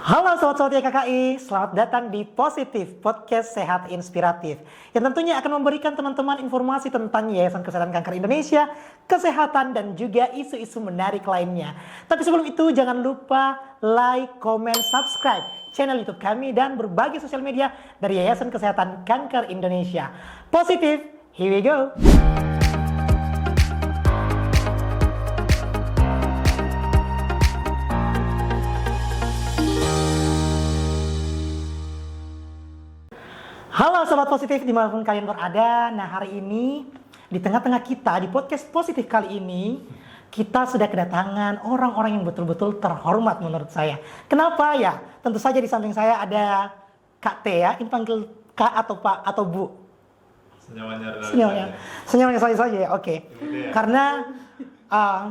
Halo sobat-sobat YKKI, selamat datang di Positif, podcast sehat inspiratif yang tentunya akan memberikan teman-teman informasi tentang Yayasan Kesehatan Kanker Indonesia, kesehatan dan juga isu-isu menarik lainnya. Tapi sebelum itu jangan lupa like, comment, subscribe channel YouTube kami dan berbagai sosial media dari Yayasan Kesehatan Kanker Indonesia. Positif, here we go! Halo Sobat Positif dimanapun kalian berada. Nah hari ini di tengah-tengah kita di podcast Positif kali ini kita sudah kedatangan orang-orang yang betul-betul terhormat menurut saya. Kenapa ya? Tentu saja di samping saya ada Kak T ya. Ini panggil Kak atau Pak atau Bu? Senyumnya saja ya. Oke. Karena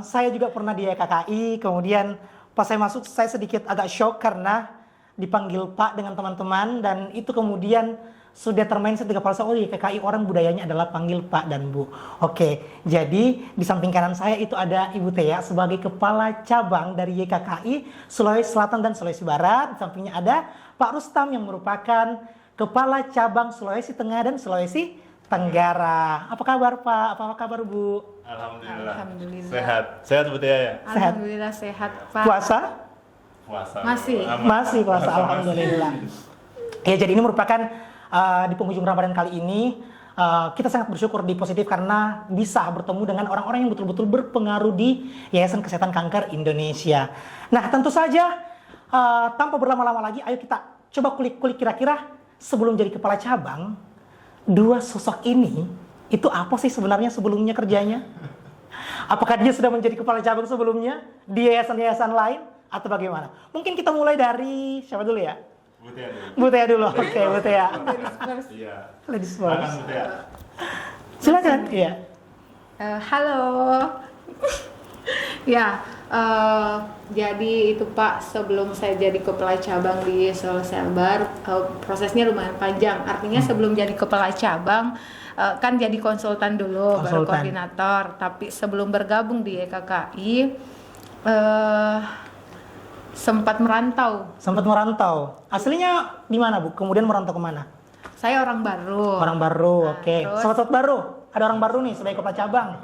saya juga pernah di YKKI. Kemudian pas saya masuk saya sedikit agak shock karena dipanggil Pak dengan teman-teman dan itu kemudian sudah termindset di kepala saya, oh YKKI orang budayanya adalah panggil Pak dan Bu. Oke, jadi di samping kanan saya itu ada Ibu Tea sebagai kepala cabang dari YKKI Sulawesi Selatan dan Sulawesi Barat. Di sampingnya ada Pak Rustam yang merupakan kepala cabang Sulawesi Tengah dan Sulawesi Tenggara. Apa kabar Pak? Apa kabar Bu? Alhamdulillah. Sehat Bu Tea ya? Alhamdulillah sehat Pak. Puasa? Masih puasa, alhamdulillah. Ya jadi ini merupakan di penghujung Ramadan kali ini kita sangat bersyukur di Positif karena bisa bertemu dengan orang-orang yang betul-betul berpengaruh di Yayasan Kesehatan Kanker Indonesia. Nah tentu saja tanpa berlama-lama lagi, ayo kita coba kulik-kulik kira-kira sebelum jadi kepala cabang, dua sosok ini itu apa sih sebenarnya sebelumnya kerjanya? Apakah dia sudah menjadi kepala cabang sebelumnya di yayasan-yayasan lain atau bagaimana? Mungkin kita mulai dari siapa dulu ya? Bu Tea dulu. Oke, Bu Tea. Ladies first. Silakan. Iya. Halo. Ya, jadi itu Pak, sebelum saya jadi kepala cabang di Selbar, prosesnya lumayan panjang. Artinya sebelum jadi kepala cabang, kan jadi konsultan dulu, baru koordinator. Tapi sebelum bergabung di YKKI, sempat merantau. Aslinya di mana Bu? Kemudian merantau kemana? Saya orang baru. Orang baru, oke. Terus, Sobat baru. Ada orang baru nih sebagai kepala cabang.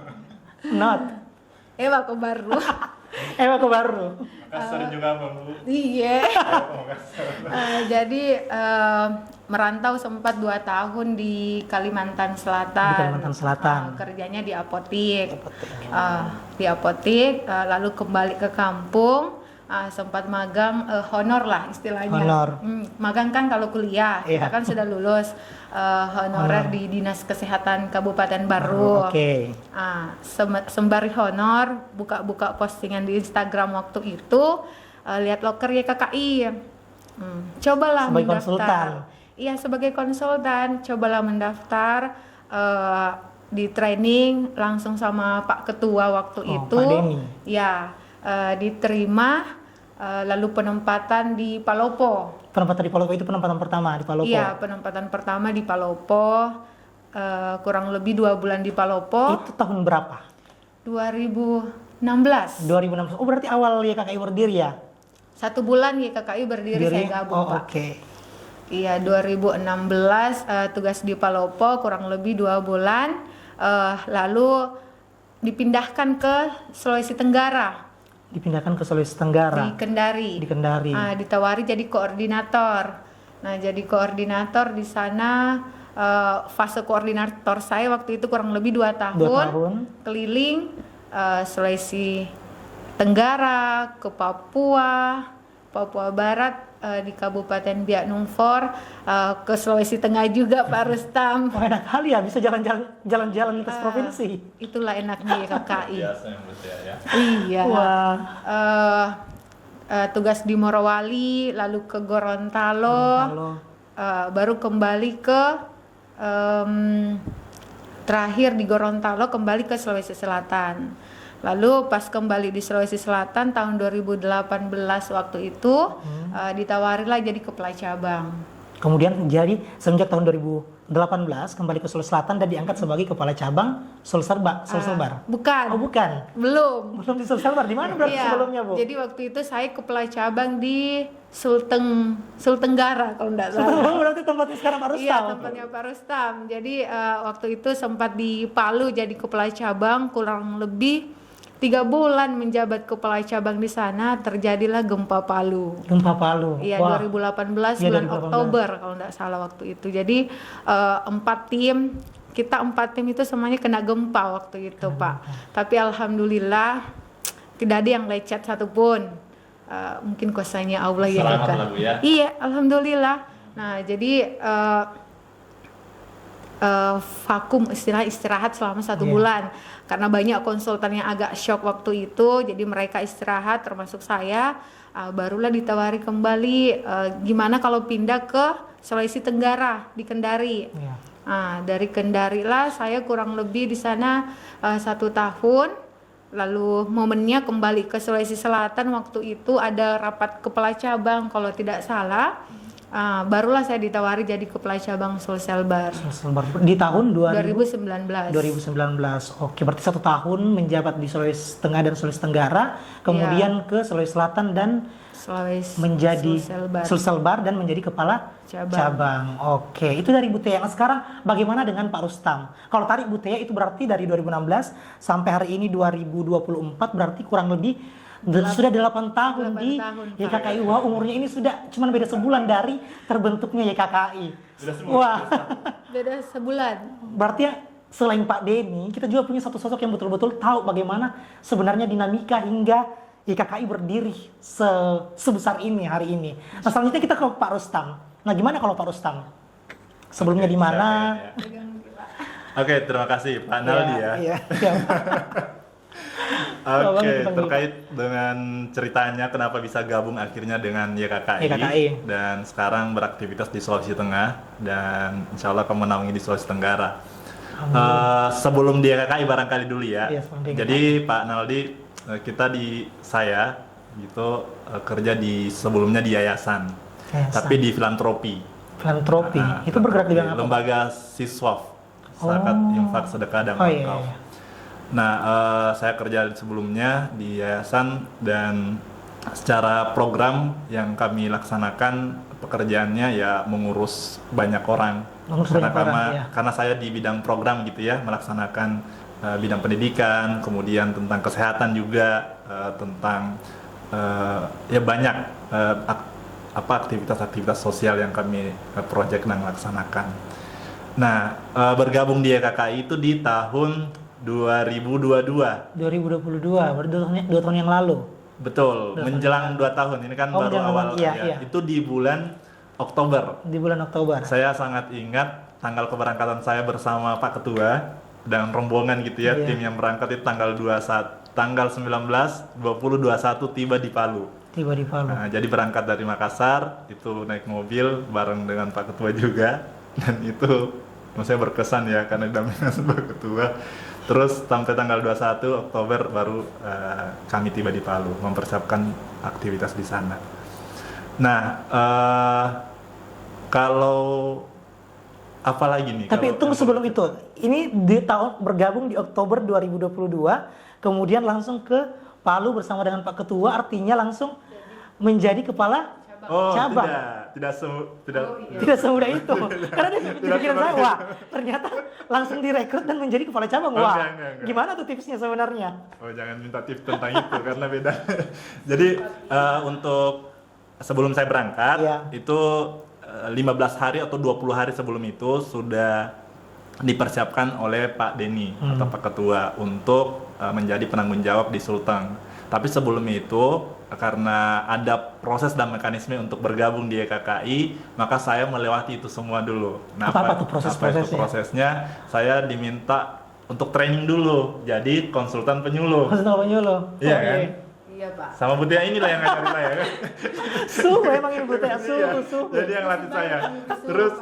Not. Aku baru. Aku baru. Makassar juga Bang Bu. Iya. Jadi merantau sempat 2 tahun di Kalimantan Selatan. Kerjanya di apotik. Di apotik, lalu kembali ke kampung. Sempat magang honor lah istilahnya. Magang kan kalau kuliah, kita kan sudah lulus honorer di Dinas Kesehatan Kabupaten Baru. Sembari honor, buka-buka postingan di Instagram waktu itu, lihat loker YKKI. Cobalah sebagai mendaftar. Konsultan. Iya, sebagai konsultan, cobalah mendaftar. Di training langsung sama Pak Ketua waktu itu. Pak Denny. Ya. Diterima, lalu penempatan di Palopo. Penempatan di Palopo itu penempatan pertama di Palopo? Iya, penempatan pertama di Palopo, kurang lebih 2 bulan di Palopo. Itu tahun berapa? 2016. Oh berarti awal YKKI berdiri ya? 1 bulan YKKI berdiri saya gabung Pak. Oke. Iya, 2016 tugas di Palopo kurang lebih 2 bulan, lalu dipindahkan ke Sulawesi Tenggara. Di Kendari. Ditawari jadi koordinator. Nah, jadi koordinator di sana, fase koordinator saya waktu itu kurang lebih 2 tahun. Keliling Sulawesi Tenggara, ke Papua Barat, di Kabupaten Biak Numfor, ke Sulawesi Tengah juga Pak Rustam. Enak kali ya, bisa jalan-jalan lintas provinsi. Itulah enaknya YKKI. Biasa yang betul ya. Iya. Wah. Tugas di Morowali, lalu ke Gorontalo. Baru kembali ke terakhir di Gorontalo, kembali ke Sulawesi Selatan. Lalu pas kembali di Sulawesi Selatan tahun 2018 waktu itu ditawarilah jadi kepala cabang. Kemudian jadi semenjak tahun 2018 18 kembali ke Sulawesi Selatan dan diangkat sebagai kepala cabang Sulselbar. Bukan. Oh, bukan. Belum. Belum di Sulselbar. Di mana berarti Iya. sebelumnya, Bu? Jadi waktu itu saya kepala cabang di Sultenggara kalau enggak salah. Oh, berarti tempatnya sekarang Pak Rustam. Iya, tempatnya Pak Rustam. Jadi waktu itu sempat di Palu jadi kepala cabang, kurang lebih 3 bulan menjabat kepala cabang di sana, terjadilah gempa Palu. Gempa Palu. Iya, Wah. 2018 Iya, bulan 2018. Oktober kalau nggak salah waktu itu. Jadi 4 tim, kita 4 tim itu semuanya kena gempa waktu itu, Pak. Tapi alhamdulillah tidak ada yang lecet satupun. Mungkin kuasanya Allah ya Selamat kan. lah, Bu, ya. Iya, alhamdulillah. Nah, jadi vakum istirahat selama 1 bulan karena banyak konsultan yang agak shock waktu itu, jadi mereka istirahat termasuk saya. Barulah ditawari kembali gimana kalau pindah ke Sulawesi Tenggara di Kendari. Iya. Dari Kendari lah saya kurang lebih di sana 1 tahun, lalu momennya kembali ke Sulawesi Selatan. Waktu itu ada rapat kepala cabang kalau tidak salah. Barulah saya ditawari jadi kepala cabang Sulselbar Di tahun 2019. 2019. Oke, berarti 1 tahun menjabat di Sulawesi Tengah dan Sulawesi Tenggara, kemudian ke Sulawesi Selatan dan Sulawesi menjadi Sulselbar. Sulselbar dan menjadi kepala cabang. Oke, itu dari Bu Tia. Nah, sekarang bagaimana dengan Pak Rustam? Kalau tadi Bu Tia itu berarti dari 2016 sampai hari ini 2024, berarti kurang lebih sudah 8 tahun 8 di tahun, Pak. YKKI. Wah, umurnya ini sudah cuma beda sebulan dari terbentuknya YKKI. Wah, Beda sebulan. berarti ya, selain Pak Denny, kita juga punya satu sosok yang betul-betul tahu bagaimana sebenarnya dinamika hingga YKKI berdiri sebesar ini hari ini. Nah, selanjutnya kita ke Pak Rustam. Nah, gimana kalau Pak Rustam? Sebelumnya di mana? Oke, terima kasih Pak Naldi ya. Iya. Oke, terkait dengan ceritanya kenapa bisa gabung akhirnya dengan YKKI dan sekarang beraktivitas di Sulawesi Tengah dan insya Allah akan menaungi di Sulawesi Tenggara. Sebelum di YKKI barangkali dulu ya. Iya, Jadi Pak Naldi, kita saya gitu kerja sebelumnya di yayasan, tapi di filantropi. Filantropi, itu bergerak di bidang apa? Lembaga Siswaf, Zakat, Infak, Sedekah dan Wakaf. Iya. Nah, saya kerja sebelumnya di yayasan dan secara program yang kami laksanakan pekerjaannya ya mengurus banyak orang. Karena saya di bidang program gitu ya, melaksanakan bidang pendidikan, kemudian tentang kesehatan juga, tentang ya banyak aktivitas-aktivitas sosial yang kami project dan laksanakan. Nah, bergabung di YKKI itu di tahun 2022. 2022, berarti 2 tahun yang lalu. Betul, menjelang 2 tahun. Ini kan baru awal. Iya. Itu di bulan Oktober. Di bulan Oktober. Saya sangat ingat tanggal keberangkatan saya bersama Pak Ketua dan rombongan gitu ya, tim yang berangkat itu tanggal 19, 20, 21 tiba di Palu. Nah, jadi berangkat dari Makassar, itu naik mobil bareng dengan Pak Ketua juga, dan itu maksudnya berkesan ya karena didampingi Pak Ketua. Terus sampai tanggal 21 Oktober baru kami tiba di Palu mempersiapkan aktivitas di sana. Nah, kalau apa lagi nih? Tapi tunggu sebelum itu, ini di tahun bergabung di Oktober 2022, kemudian langsung ke Palu bersama dengan Pak Ketua, artinya langsung menjadi kepala cabang. Tidak semudah itu. Karena dia pikiran saya, wah ternyata langsung direkrut dan menjadi kepala cabang. Wah, enggak. Gimana tuh tipsnya sebenarnya? Oh, jangan minta tips tentang itu karena beda. Jadi untuk sebelum saya berangkat itu 15 hari atau 20 hari sebelum itu sudah dipersiapkan oleh Pak Denny atau Pak Ketua untuk menjadi penanggung jawab di Sulteng. Tapi sebelum itu, karena ada proses dan mekanisme untuk bergabung di YKKI, maka saya melewati itu semua dulu. Nah, apa tuh prosesnya? Saya diminta untuk training dulu, jadi konsultan penyuluh. Iya kan? Iya, Pak. Sama Bu Tia inilah yang ngajarin saya kan? Emang ini Bu Tia, Jadi yang latih saya. Terus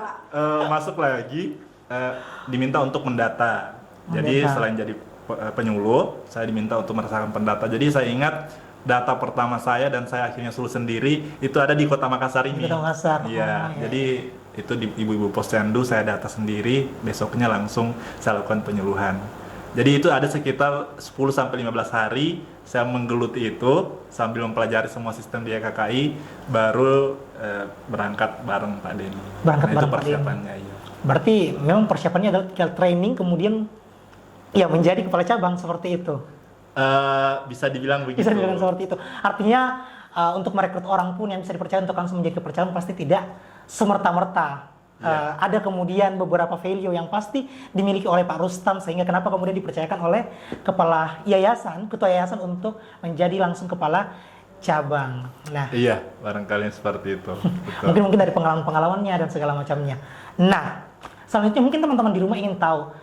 masuk lagi, diminta untuk mendata. Jadi selain jadi penyuluh, saya diminta untuk merasakan pendata. Jadi saya ingat data pertama saya dan saya akhirnya suluh sendiri itu ada di Kota Makassar ini. Kota Makassar. Iya. Jadi itu di ibu-ibu posyandu saya data sendiri, besoknya langsung saya lakukan penyuluhan. Jadi itu ada sekitar 10-15 hari saya menggeluti itu sambil mempelajari semua sistem di KKI, baru berangkat bareng Pak Denny. Berangkat itu bareng Pak persiapannya. Iya. Berarti memang persiapannya adalah training, kemudian ya menjadi kepala cabang seperti itu. Bisa dibilang begitu. Bisa dibilang seperti itu. Artinya untuk merekrut orang pun yang bisa dipercaya untuk langsung menjadi kepala cabang pasti tidak semerta-merta. Ada kemudian beberapa value yang pasti dimiliki oleh Pak Rustam, sehingga kenapa kemudian dipercayakan oleh kepala yayasan, ketua yayasan untuk menjadi langsung kepala cabang. Nah, iya, barangkali seperti itu. mungkin dari pengalaman-pengalamannya dan segala macamnya. Nah, selanjutnya mungkin teman-teman di rumah ingin tahu,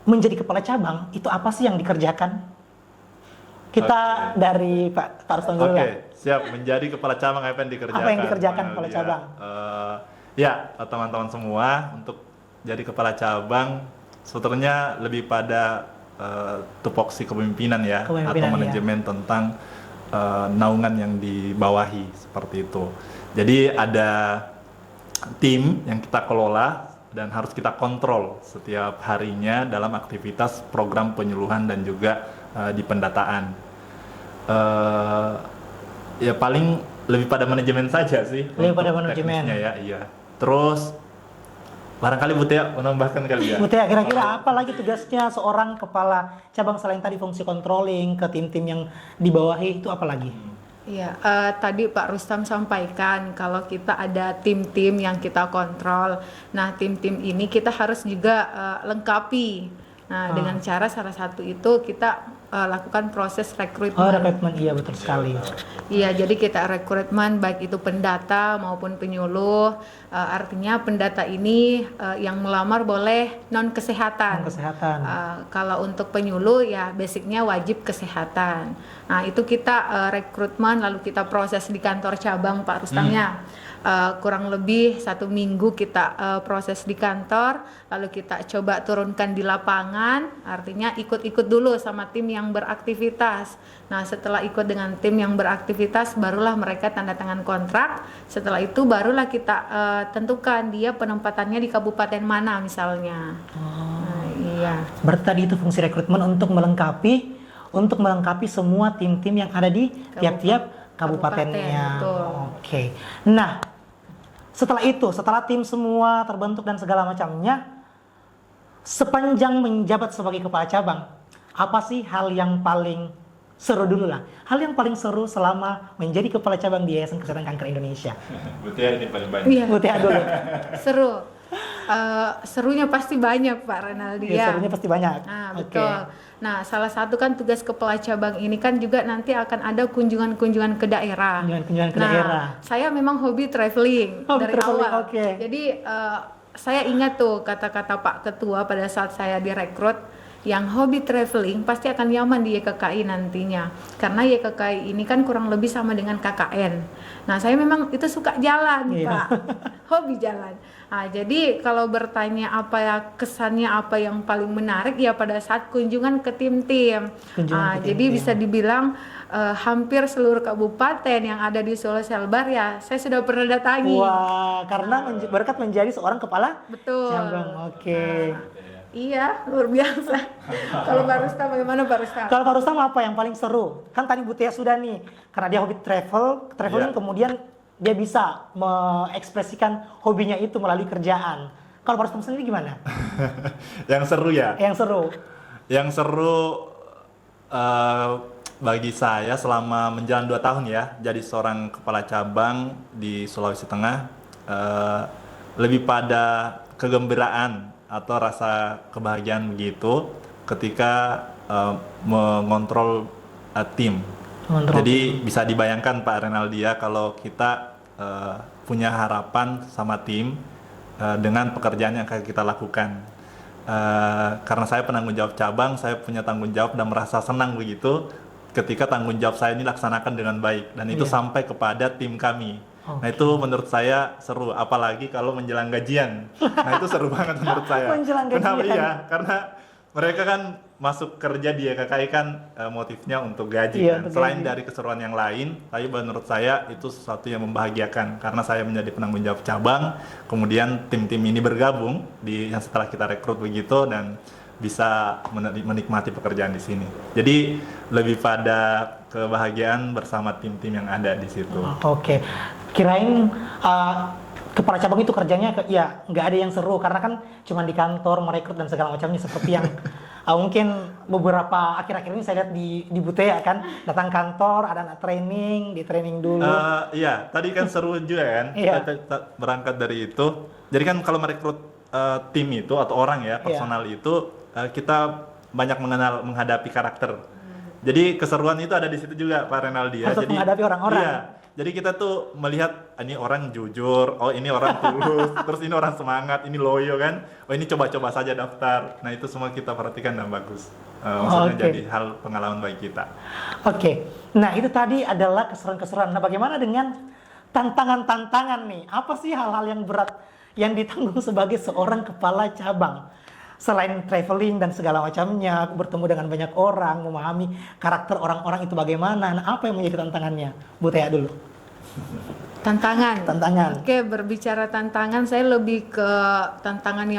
menjadi kepala cabang itu apa sih yang dikerjakan? Kita dari Pak Rustam dulu. Siap. Menjadi kepala cabang apa yang dikerjakan? Apa yang dikerjakan kepala cabang? Ya, teman-teman semua, untuk jadi kepala cabang sebetulnya lebih pada tupoksi kepemimpinan ya, atau manajemen tentang naungan yang dibawahi seperti itu. Jadi ada tim yang kita kelola dan harus kita kontrol setiap harinya dalam aktivitas program penyuluhan dan juga di pendataan. Ya paling lebih pada manajemen saja sih. Lebih pada manajemen. Ya, iya. Terus barangkali Bu Tia menambahkan kali ya. Bu Tia, kira-kira apa lagi tugasnya seorang kepala cabang selain tadi fungsi controlling ke tim-tim yang dibawahi, itu apa lagi? Iya, tadi Pak Rustam sampaikan kalau kita ada tim-tim yang kita kontrol. Nah, tim-tim ini kita harus juga lengkapi. Nah, dengan cara salah satu itu kita lakukan proses rekrutmen. Oh, rekrutmen, iya betul sekali. Iya, jadi kita rekrutmen baik itu pendata maupun penyuluh. Artinya pendata ini yang melamar boleh non kesehatan. Kalau untuk penyuluh ya basicnya wajib kesehatan. Nah, itu kita rekrutmen lalu kita proses di kantor cabang Pak Rustamnya. Kurang lebih 1 minggu kita proses di kantor, lalu kita coba turunkan di lapangan, artinya ikut-ikut dulu sama tim yang beraktivitas. Nah, setelah ikut dengan tim yang beraktivitas, barulah mereka tanda tangan kontrak. Setelah itu barulah kita tentukan dia penempatannya di kabupaten mana misalnya. Nah, iya. Berarti tadi itu fungsi rekrutmen untuk melengkapi semua tim-tim yang ada di tiap-tiap kabupatennya. Oke. Nah, setelah tim semua terbentuk dan segala macamnya, sepanjang menjabat sebagai kepala cabang, apa sih hal yang paling seru dulu lah? Hal yang paling seru selama menjadi kepala cabang di Yayasan Kesehatan Kanker Indonesia. Butia ini paling banyak. Iya. Butia dulu. Seru. Serunya pasti banyak Pak Renaldi ya. Serunya pasti banyak. Nah, betul. Nah, salah satu kan tugas kepala cabang ini kan juga nanti akan ada kunjungan-kunjungan ke daerah. Kunjungan ke daerah. Saya memang hobi traveling dari awal. Jadi saya ingat tuh kata-kata Pak Ketua pada saat saya direkrut, yang hobi traveling pasti akan nyaman di YKKI nantinya. Karena YKKI ini kan kurang lebih sama dengan KKN. Nah, saya memang itu suka jalan, Pak. Hobi jalan. Nah, jadi kalau bertanya apa ya kesannya, apa yang paling menarik ya pada saat kunjungan ke tim-tim. Jadi bisa dibilang hampir seluruh kabupaten yang ada di Solo Selbar ya saya sudah pernah datangi. Wah, karena berkat menjadi seorang kepala cabang. Iya, luar biasa. Kalau Pak Rustam bagaimana Pak Rustam? Kalau Pak Rustam apa yang paling seru? Kan tadi Butia sudah nih, karena dia hobi traveling kemudian dia bisa mengekspresikan hobinya itu melalui kerjaan. Kalau Pak Rustam sendiri gimana? Yang seru ya? Yang seru bagi saya selama menjalan 2 tahun ya, jadi seorang kepala cabang di Sulawesi Tengah, lebih pada kegembiraan atau rasa kebahagiaan begitu ketika mengontrol tim. Jadi bisa dibayangkan Pak Renaldi ya, kalau kita punya harapan sama tim dengan pekerjaan yang akan kita lakukan. Karena saya penanggung jawab cabang, saya punya tanggung jawab dan merasa senang begitu ketika tanggung jawab saya ini dilaksanakan dengan baik, dan itu sampai kepada tim kami. Nah, itu menurut saya seru, apalagi kalau menjelang gajian. Nah, itu seru banget menurut saya. Menjelang gajian. Kenapa? Iya, karena mereka kan masuk kerja di YKKI kan motifnya untuk gaji Iya, kan. untuk Selain gaji. dari keseruan yang lain, tapi menurut saya itu sesuatu yang membahagiakan karena saya menjadi penanggung jawab cabang, kemudian tim-tim ini bergabung yang setelah kita rekrut begitu dan bisa menikmati pekerjaan di sini. Jadi lebih pada kebahagiaan bersama tim-tim yang ada di situ. Oke. Kirain kepala cabang itu kerjanya ya nggak ada yang seru karena kan cuma di kantor merekrut dan segala macamnya seperti yang mungkin beberapa akhir-akhir ini saya lihat di Butea kan datang kantor ada anak training, di training dulu. Iya, tadi kan seru juga kan. Iya. Kita berangkat dari itu. Jadi kan kalau merekrut tim itu atau orang ya personal itu kita banyak menghadapi karakter. Jadi keseruan itu ada di situ juga Pak Renaldi ya. Harus Jadi menghadapi orang-orang. Iya. Jadi kita tuh melihat ini orang jujur, oh ini orang tulus, terus ini orang semangat, ini loyo kan. Oh ini coba-coba saja daftar. Nah itu semua kita perhatikan dan bagus. Maksudnya jadi hal pengalaman bagi kita. Oke. Nah itu tadi adalah keseruan-keseruan. Nah bagaimana dengan tantangan-tantangan nih? Apa sih hal-hal yang berat yang ditanggung sebagai seorang kepala cabang? Selain traveling dan segala macamnya, bertemu dengan banyak orang, memahami karakter orang-orang itu bagaimana. Nah, apa yang menjadi tantangannya? Bu Tea dulu. Tantangan. Oke, berbicara tantangan, saya lebih ke tantangan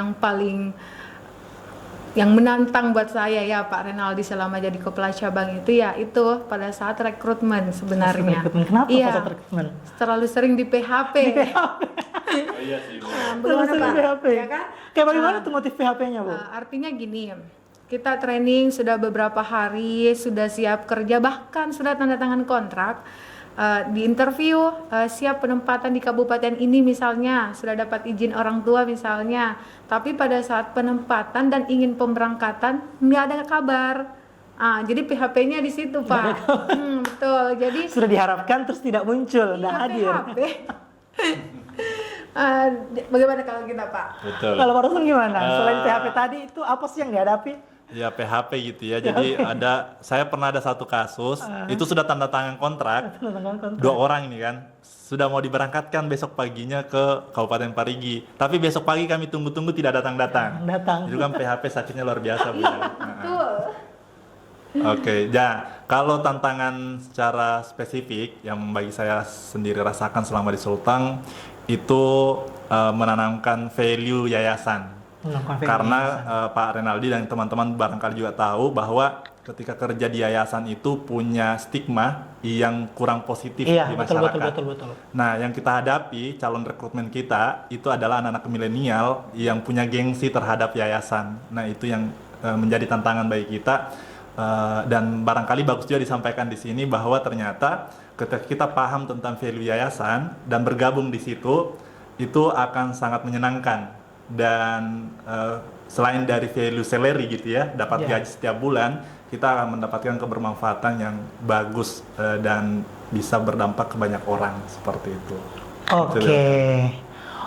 yang menantang buat saya ya Pak Renaldi selama jadi kepala cabang itu ya itu pada saat rekrutmen sebenarnya. Kenapa iya, pada saat rekrutmen? Terlalu sering di PHP. Oh iya sih. Bagaimana Pak? PHP. Ya kan? Kayak bagaimana tuh motif PHP-nya Bu? Artinya gini, kita training sudah beberapa hari, sudah siap kerja, bahkan sudah tanda tangan kontrak. Di interview, siap penempatan di kabupaten ini misalnya, sudah dapat izin orang tua misalnya, tapi pada saat penempatan dan ingin pemberangkatan nggak ada kabar. Jadi PHP-nya di situ Pak. Betul. Jadi Sudah diharapkan terus tidak muncul, tidak hadir. PHP. Bagaimana kalau kita Pak? Betul. Kalau Pak Ruslan gimana? Selain PHP tadi itu apa sih yang dihadapi? Ya PHP gitu ya. Jadi saya pernah ada satu kasus, itu sudah tanda tangan kontrak. 2 orang ini kan sudah mau diberangkatkan besok paginya ke Kabupaten Parigi. Tapi besok pagi kami tunggu-tunggu tidak datang-datang. Itu kan PHP sakitnya luar biasa Bu. Betul. Oke, ya kalau tantangan secara spesifik yang bagi saya sendiri rasakan selama di Sulteng itu menanamkan value yayasan. Karena Pak Renaldi dan teman-teman barangkali juga tahu bahwa ketika kerja di yayasan itu punya stigma yang kurang positif di masyarakat. Betul. Nah, yang kita hadapi calon rekrutmen kita itu adalah anak-anak milenial yang punya gengsi terhadap yayasan. Nah, itu yang menjadi tantangan bagi kita dan barangkali bagus juga disampaikan di sini bahwa ternyata ketika kita paham tentang value yayasan dan bergabung di situ itu akan sangat menyenangkan. Dan selain dari value salary gitu ya, dapat gaji setiap bulan, kita akan mendapatkan kebermanfaatan yang bagus dan bisa berdampak ke banyak orang seperti itu.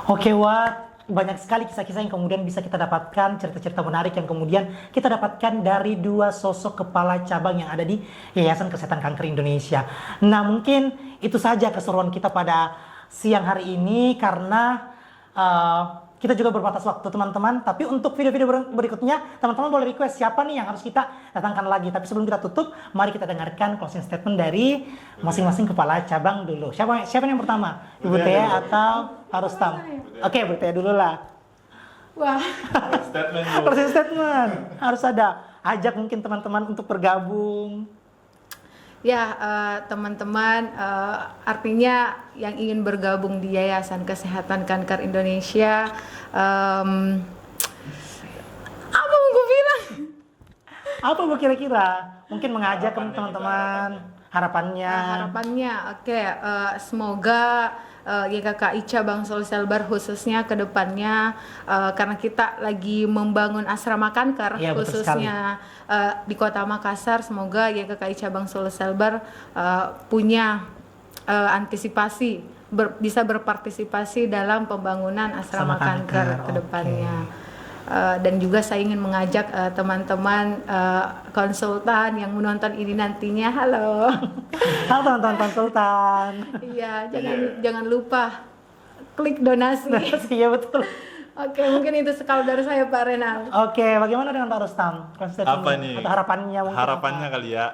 Oke, Wat. Banyak sekali kisah-kisah yang kemudian bisa kita dapatkan, cerita-cerita menarik yang kemudian kita dapatkan dari 2 sosok kepala cabang yang ada di Yayasan Kesehatan Kanker Indonesia. Nah, mungkin itu saja keseruan kita pada siang hari ini karena kita juga berbatas waktu teman-teman, tapi untuk video-video berikutnya teman-teman boleh request siapa nih yang harus kita datangkan lagi. Tapi sebelum kita tutup, mari kita dengarkan closing statement dari masing-masing kepala cabang dulu. Siapa yang pertama? Ibu Tea atau Pak Rustam? Oke, Bu Tea dulu lah. Wah. Closing statement harus ada. Ajak mungkin teman-teman untuk bergabung. Ya, teman-teman, artinya yang ingin bergabung di Yayasan Kesehatan Kanker Indonesia, apa mau gue bilang? Apa Bu kira-kira? Mungkin mengajak teman-teman, harapannya. Oke, semoga YKKI Cabang Sulselbar khususnya ke depannya karena kita lagi membangun asrama kanker khususnya di Kota Makassar, semoga YKKI Cabang Sulselbar punya antisipasi bisa berpartisipasi dalam pembangunan asrama kanker ke depannya. Dan juga saya ingin mengajak teman-teman konsultan yang menonton ini nantinya, halo teman-teman konsultan. Iya, jangan lupa klik donasi. Iya betul. Oke, mungkin itu sekali dari saya Pak Renal. Oke, bagaimana dengan Pak Rustam? Apa nih? Atau harapannya mungkin? Harapannya apa? kali ya.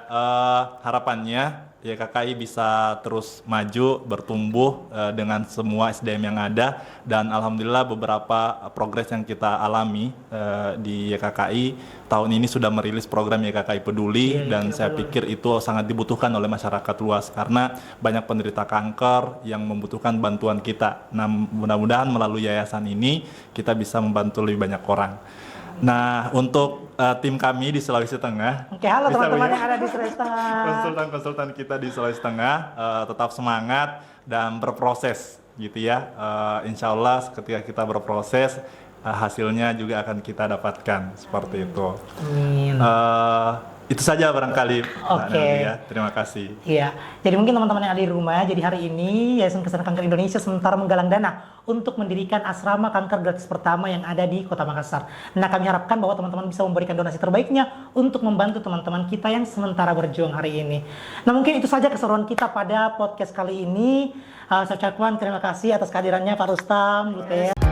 Harapannya YKKI bisa terus maju, bertumbuh dengan semua SDM yang ada, dan alhamdulillah beberapa progres yang kita alami di YKKI tahun ini sudah merilis program YKKI Peduli, dan saya pikir itu sangat dibutuhkan oleh masyarakat luas karena banyak penderita kanker yang membutuhkan bantuan kita. Nah, mudah-mudahan melalui yayasan ini kita bisa membantu lebih banyak orang. Nah, untuk tim kami di Sulawesi Tengah. Oke, halo teman-teman yang ada di Sulawesi Tengah. Konsultan-konsultan kita di Sulawesi Tengah tetap semangat dan berproses gitu ya. Insya Allah ketika kita berproses hasilnya juga akan kita dapatkan seperti itu. Amin. Itu saja barangkali. Oke. Ya. Terima kasih. Iya, jadi mungkin teman-teman yang ada di rumah, jadi hari ini Yayasan Kesehatan Kanker Indonesia sementara menggalang dana untuk mendirikan asrama kanker gratis pertama yang ada di Kota Makassar. Nah, kami harapkan bahwa teman-teman bisa memberikan donasi terbaiknya untuk membantu teman-teman kita yang sementara berjuang hari ini. Nah, mungkin itu saja keseruan kita pada podcast kali ini. Saya ucapkan terima kasih atas kehadirannya Pak Rustam, Bu Tea.